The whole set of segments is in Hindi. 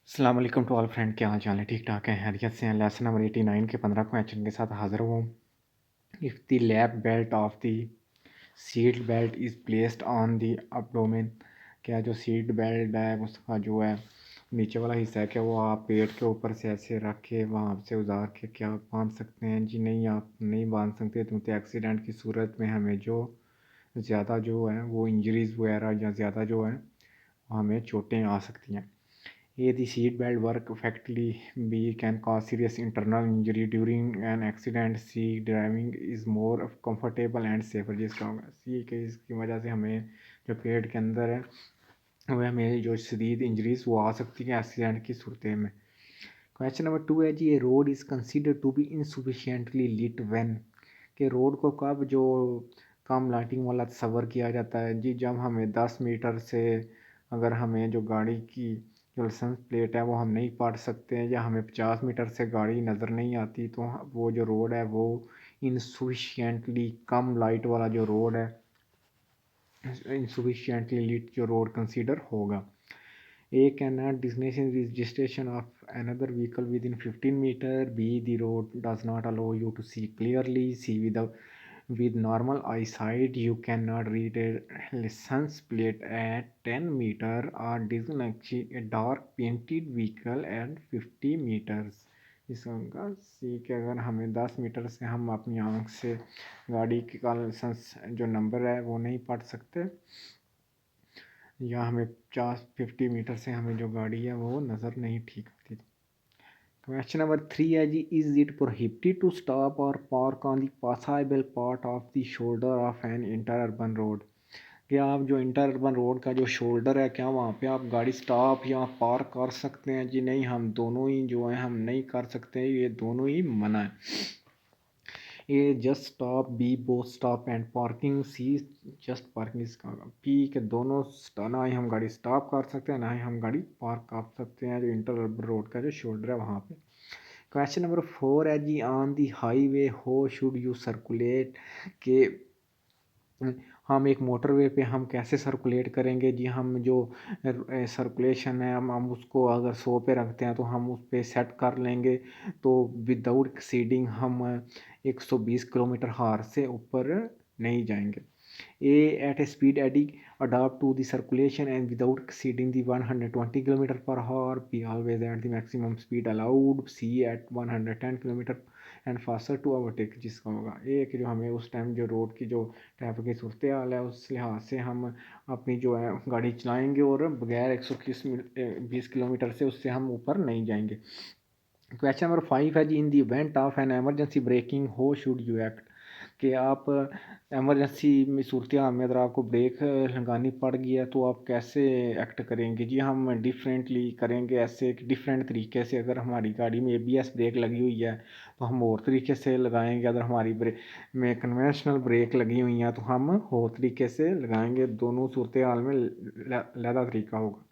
अस्सलाम वालेकुम टू ऑल फ्रेंड, क्या हाल चाल है? ठीक ठाक है, खैरियत से हैं। लेसन नंबर 89 के 15 क्वेश्चन के साथ हाजिर हूँ। If the lap belt of the seat belt is placed on the abdomen, क्या जो सीट बेल्ट है उसका जो है नीचे वाला हिस्सा है, क्या वो आप पेट के ऊपर से ऐसे रख के वहाँ से उतार के क्या बांध सकते हैं? जी नहीं, आप नहीं बांध सकते, क्योंकि एक्सीडेंट की सूरत में हमें जो ज़्यादा जो है वो इंजरीज़ वगैरह या ज़्यादा जो है हमें चोटें आ सकती हैं। A. The seat belt work effectively. B. Can cause serious internal injury during an accident. C. Driving is more comfortable and safer. जिसका होगा C के इसकी वजह से हमें जो पेट के अंदर है वह हमें जो शदीद इंजरीज वो आ सकती है एक्सीडेंट की सूरत में। क्वेश्चन नंबर 2 है जी, a road is considered to be insufficiently lit when, कि रोड को कब जो कम लाइटिंग वाला तस्वर किया जाता है? जी जब हमें 10 मीटर से अगर हमें जो गाड़ी की जो लाइसेंस प्लेट है वो हम नहीं पढ़ सकते हैं, या हमें 50 मीटर से गाड़ी नज़र नहीं आती, तो वो जो रोड है वो इनसफिशिएंटली कम लाइट वाला जो रोड है, इनसफिशिएंटली लिट जो रोड कंसीडर होगा। A. Cannot destination registration of another vehicle within 15 meter. B. The road does not allow you to see clearly. C. With normal eyesight you cannot read a license plate at 10 meter. Or distinguish a dark painted vehicle at 50 meters. इसका सी के अगर हमें 10 मीटर से हम अपनी आँख से गाड़ी का लाइसेंस जो नंबर है वो नहीं पढ़ सकते, या हमें 50 मीटर से हमें जो गाड़ी है वो नज़र नहीं ठीक आती। क्वेश्चन नंबर 3 है जी, is it prohibited to stop or park on the passable part of the shoulder of an interurban road, क्या आप जो इंटर अर्बन रोड का जो शोल्डर है क्या वहाँ पे आप गाड़ी स्टॉप या पार्क कर सकते हैं? जी नहीं, हम दोनों ही जो है हम नहीं कर सकते, ये दोनों ही मना है। A just stop, B both stop and parking, C just parking. इसका पी के दोनों ना ही हम गाड़ी स्टॉप कर सकते हैं ना ही हम गाड़ी पार्क कर सकते हैं जो इंटर अर्बन रोड का जो शोल्डर है वहाँ पे। क्वेश्चन नंबर 4 है जी, ऑन दी हाईवे हो शुड यू सर्कुलेट, के हम एक मोटरवे पे हम कैसे सर्कुलेट करेंगे? जी हम जो सर्कुलेशन है हम उसको अगर 100 पे रखते हैं तो हम उस पे सेट कर लेंगे, तो विदाउट एक्सीडिंग हम 120 किलोमीटर हार से ऊपर नहीं जाएंगे। A. At a speed adapt to the circulation and without exceeding the 120 km per hour. B. Always at the maximum speed allowed. C. At 110 km and faster to overtake, जिसका होगा ए कि जो हमें उस टाइम जो रोड की जो ट्रैफिक की सूरत हाल है उस लिहाज से हम अपनी जो है गाड़ी चलाएंगे और बगैर 120 किलोमीटर से उससे हम ऊपर नहीं जाएंगे। क्वेश्चन नंबर 5 है जी, in the event of an emergency braking how should you act, कि आप एमरजेंसी में सूरत हाल में अगर आपको ब्रेक लगानी पड़ गई है तो आप कैसे एक्ट करेंगे? जी हम डिफरेंटली करेंगे, ऐसे डिफरेंट तरीके से। अगर हमारी गाड़ी में ABS ब्रेक लगी हुई है तो हम और तरीके से लगाएंगे, अगर हमारी ब्रेक में कन्वेंशनल ब्रेक लगी हुई हैं तो हम और तरीके से लगाएंगे। दोनों सूरत हाल में लहदा तरीका होगा।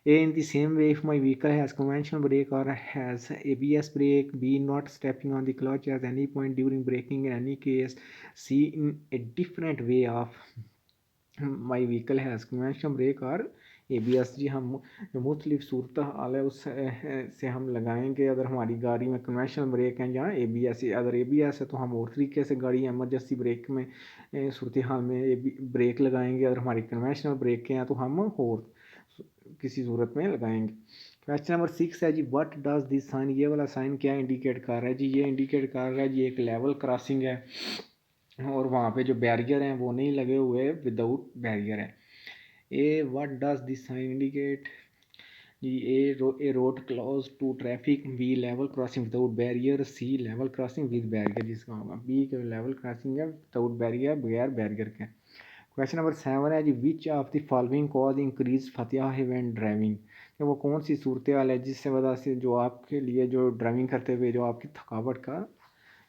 A. In the same way, if my vehicle has conventional brake or has ABS brake. B. Not stepping on the clutch at any point during braking in any case. C. In a different way of my vehicle has conventional brake or ABS। जी हम जो मुख्तलिफ सूरत हाल है उस से हम लगाएंगे। अगर हमारी गाड़ी में कन्वेंशनल ब्रेक है या ABS है, अगर ABS है तो हम और तरीके से गाड़ी एमरजेंसी ब्रेक में सूरत हाल में ब्रेक लगाएंगे। अगर हमारी कन्वेंशनल ब्रेक हैं तो हम और किसी सूरत में लगाएंगे। क्वेश्चन नंबर 6 है जी, व्हाट डज दिस साइन, ये वाला साइन क्या इंडिकेट कर रहा है? जी ये इंडिकेट कर रहा है जी एक लेवल क्रॉसिंग है और वहाँ पे जो बैरियर हैं वो नहीं लगे हुए, विदाउट बैरियर है। A what does this sign indicate, जी a road close to traffic. B level crossing without barrier. C level crossing with barrier, जिसका होगा बी के लेवल क्रॉसिंग है विदाउट बैरियर, बगैर बैरियर के। क्वेश्चन नंबर 7 है जी, which of the following cause increase fatigue when driving, कि वो कौन सी सूरत हाल है जिससे वजह से जो आपके लिए जो ड्राइविंग करते हुए जो आपकी थकावट का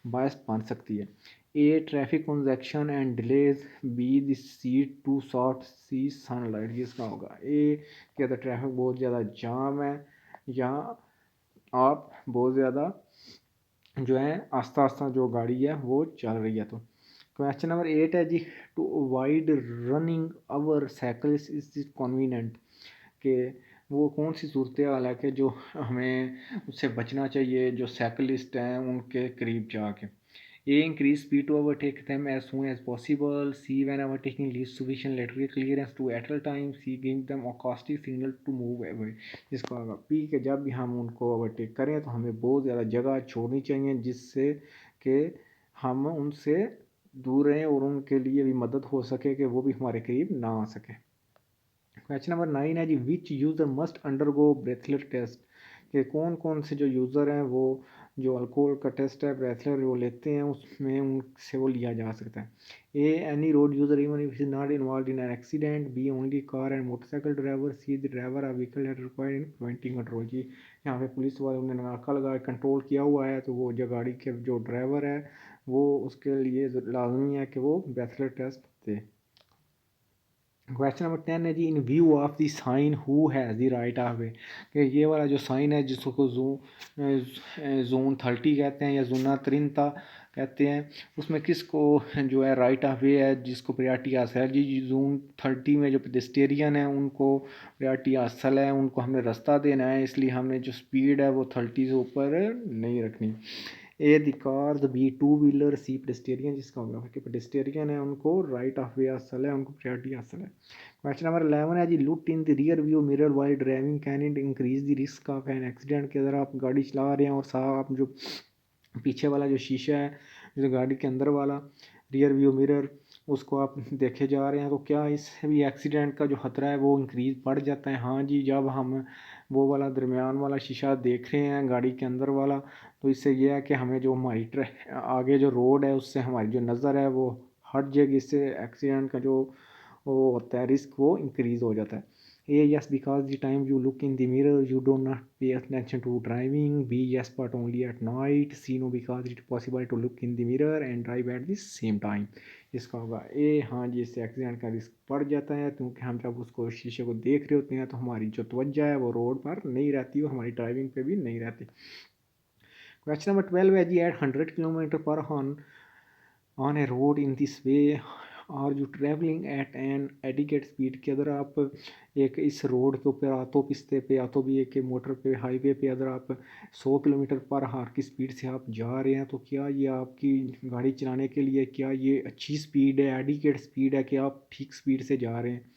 बायस बन सकती है? A traffic congestion and delays. B the seat too short. C sunlight, जिसका होगा ए कि अगर ट्रैफिक बहुत ज़्यादा जाम है या आप बहुत ज़्यादा जो है आस्ता आस्ता जो गाड़ी है वो चल रही है। तो क्वेश्चन नंबर 8 है जी, to avoid running over cycles is convenient, के वो कौन सी सूरत हाल है कि जो हमें उससे बचना चाहिए, जो साइकिलिस्ट हैं उनके करीब जाके। A. Increase speed to overtake them as soon as possible. C. When overtaking leaves sufficient lateral clearance to at time. C. Give them a caustic signal to move away. जिसको होगा P के जब भी हम उनको ओवरटेक करें तो हमें बहुत ज़्यादा जगह छोड़नी चाहिए जिससे कि हम उनसे दूर रहें और उनके लिए भी मदद हो सके कि वो भी हमारे करीब ना आ सके। क्वेश्चन नंबर 9 है जी, विच यूज़र मस्ट अंडरगो ब्रेथलेट टेस्ट, कि कौन कौन से जो यूज़र हैं वो जो अल्कोहल का टेस्ट है ब्रेथलेट वो लेते हैं उसमें उनसे वो लिया जा सकता है। A. Any road user even if is not involve in an accident. B. Only car and motorcycle driver. C. The driver of vehicle that required in preventing control. जी यहाँ पे पुलिस वालों ने नाका लगा कंट्रोल किया हुआ है तो वो जो गाड़ी के जो ड्राइवर है वो उसके लिए लाजमी है कि वो ब्रेथलेट टेस्ट दे। क्वेश्चन नंबर 10 है जी, in view of the sign who has the right of way, कि ये वाला जो साइन है जिसको जोन 30 कहते हैं या जोना 30 कहते हैं, उसमें किसको जो है राइट ऑफ वे है जिसको प्रायोरिटी हासिल है। जी जोन 30 में जो पेडेस्टेरियन है उनको प्रायोरिटी हासिल है, उनको हमने रास्ता देना है, इसलिए हमने जो स्पीड है वो 30 से ऊपर नहीं रखनी। A the car, the B two wheeler, C pedestrian, जिसका होगा कि पेडेस्टेरियन है उनको राइट ऑफ वे हासिल है, उनको प्रायोरिटी हासिल है। क्वेश्चन नंबर 11 है जी, look in the rear view mirror while driving can it increase the risk of an accident, के अगर आप गाड़ी चला रहे हैं और साथ आप जो पीछे वाला जो शीशा है जो गाड़ी के अंदर वाला रियर व्यू मिरर उसको आप देखे जा रहे हैं तो क्या इससे भी एक्सीडेंट का जो ख़तरा है वो इंक्रीज़ बढ़ जाता है। हाँ जी, जब हम वो वाला दरमियान वाला शीशा देख रहे हैं गाड़ी के अंदर वाला तो इससे यह है कि हमें जो हमारी आगे जो रोड है उससे हमारी जो नज़र है वो हट जाएगी, इससे एक्सीडेंट का जो वो होता है रिस्क वो इंक्रीज़ हो जाता है। A. Yes, because the time you look in the mirror, you do not pay attention to driving. B. Yes, but only at night. C. No, because it is possible to look in the mirror and drive at the same time. इसका होगा ए। हाँ जी, इससे एक्सीडेंट का रिस्क बढ़ जाता है क्योंकि हम जब उसको शीशे को देख रहे होते हैं तो हमारी जो तवज्जो है वो रोड पर नहीं रहती और हमारी ड्राइविंग पे भी नहीं रहती। क्वेश्चन नंबर 12 है जी, एट 100 किलोमीटर पर on a road in this way are you travelling at an adequate speed, कि अगर आप एक इस रोड के ऊपर आतो पिस्ते पे आतो भी एक मोटर पे हाईवे पे अगर आप 100 किलोमीटर पर हार की स्पीड से आप जा रहे हैं तो क्या ये आपकी गाड़ी चलाने के लिए क्या ये अच्छी स्पीड है, एडिकेट स्पीड है कि आप ठीक स्पीड से जा रहे हैं।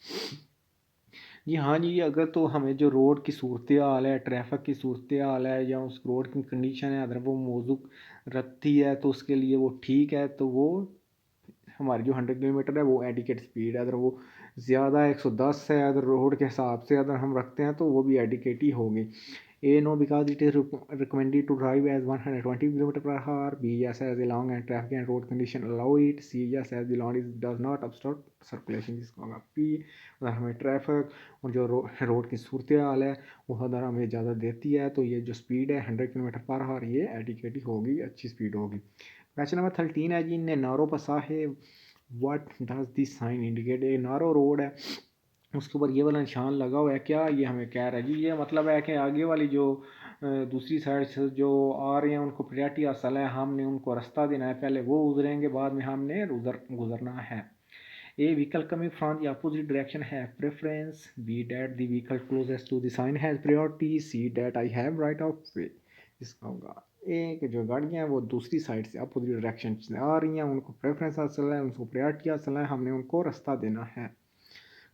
जी हाँ जी, अगर तो हमें जो रोड की सूरत हाल है, ट्रैफिक की सूरत हाल है या उस रोड की कंडीशन है अगर वो मौजूद रखती है तो उसके लिए वो ठीक है, तो वो हमारी जो 100 किलोमीटर है वो एडिकेट स्पीड है। अगर वो ज़्यादा 110 है अगर रोड के हिसाब से अगर हम रखते हैं तो वो भी एडिकेट ही होगी। A no because it is recommended to drive as 120 kilometre per hour. B yes as the long and traffic and road condition allow it. C yes as the long is does not obstruct circulation, जिसका होगा पी। अगर हमें ट्रैफिक और जो रोड की सूरत हाल है वो अगर हमें इजाज़त देती है तो ये जो स्पीड है 100 किलोमीटर पर आवर ये एडिकेट ही होगी, अच्छी स्पीड होगी। क्वेश्चन नंबर 13 है जी, इन नारो पसा है what does this sign indicate, a narrow road है उसके ऊपर ये वाला निशान लगा हुआ है, क्या ये हमें कह रहा है जी, ये मतलब है कि आगे वाली जो दूसरी साइड से जो आ रहे हैं उनको प्रायोरिटी हासिल है, हमने उनको रास्ता देना है, पहले वो गुजरेंगे बाद में हमने गुजरना है। A vehicle coming from the opposite direction have preference. B that the vehicle closest to the sign has priority. C that I have right of way. इसका होगा ए कि जो गाड़ियाँ हैं वो दूसरी साइड से अपोजिट डायरेक्शन से आ रही हैं उनको प्रेफरेंस हासिल है, उनको प्रायोरिटी हासिल है, हमने उनको रास्ता देना है।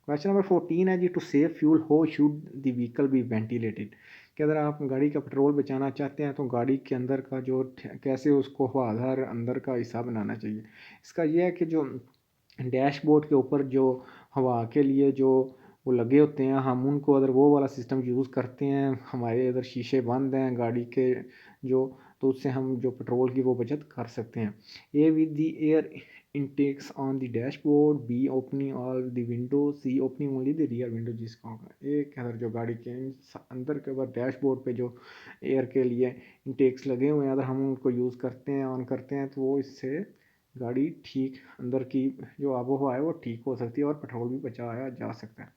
क्वेश्चन नंबर 14 है जी, to save fuel how should the vehicle be ventilated, कि अगर आप गाड़ी का पेट्रोल बचाना चाहते हैं तो गाड़ी के अंदर का जो कैसे उसको हवादार अंदर का हिस्सा बनाना चाहिए। इसका यह है कि जो डैशबोर्ड के ऊपर जो हवा के लिए जो वो लगे होते हैं हम उनको अगर वो वाला सिस्टम यूज़ करते हैं, हमारे अगर शीशे बंद हैं गाड़ी के जो, तो उससे हम जो पेट्रोल की वो बचत कर सकते हैं। ए with the air intakes on the dashboard, B opening all the windows, C opening only the rear window, जिसका होगा एक अगर जो गाड़ी के अंदर के ऊपर डैशबोर्ड पे जो एयर के लिए इंटेक्स लगे हुए हैं अगर हम उनको यूज़ करते हैं ऑन करते हैं तो वो इससे गाड़ी ठीक अंदर की जो आबो हवा है वो ठीक हो सकती है और पेट्रोल भी बचाया जा सकता है।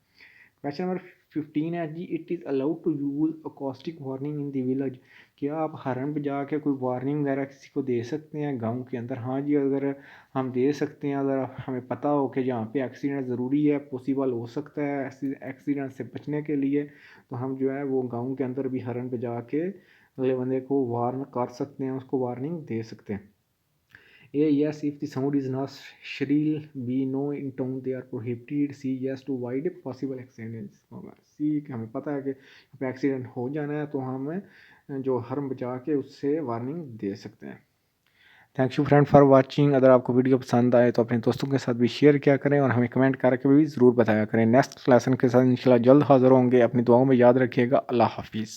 क्वेश्चन नंबर 15 है जी, it is allowed to use acoustic warning in the village. क्या आप हॉर्न बजा के कोई वार्निंग वगैरह किसी को दे सकते हैं गांव के अंदर? हाँ जी, अगर हम दे सकते हैं, अगर हमें पता हो कि जहाँ पे एक्सीडेंट ज़रूरी है, पॉसिबल हो सकता है एक्सीडेंट से बचने के लिए, तो हम जो है वो गाँव के अंदर भी हॉर्न बजा के अगले बंदे को वार्न कर सकते हैं, उसको वार्निंग दे सकते हैं। A, yes, if the sound is not shrill. B, no, in town they are prohibited. C, yes, to avoid possible accidents होगा। C, कि हमें पता है कि यहाँ पे एक्सीडेंट हो जाना है, तो हम जो हॉर्न बजा के उससे वार्निंग दे सकते हैं। Thank you friend for watching. अगर आपको वीडियो पसंद आए तो अपने दोस्तों के साथ भी शेयर किया करें और हमें कमेंट करके भी ज़रूर बताया करें। नेक्स्ट लेसन के साथ इंशाल्लाह जल्द हाज़िर होंगे। अपनी दुआओं में याद रखिएगा। अल्लाह हाफिज़।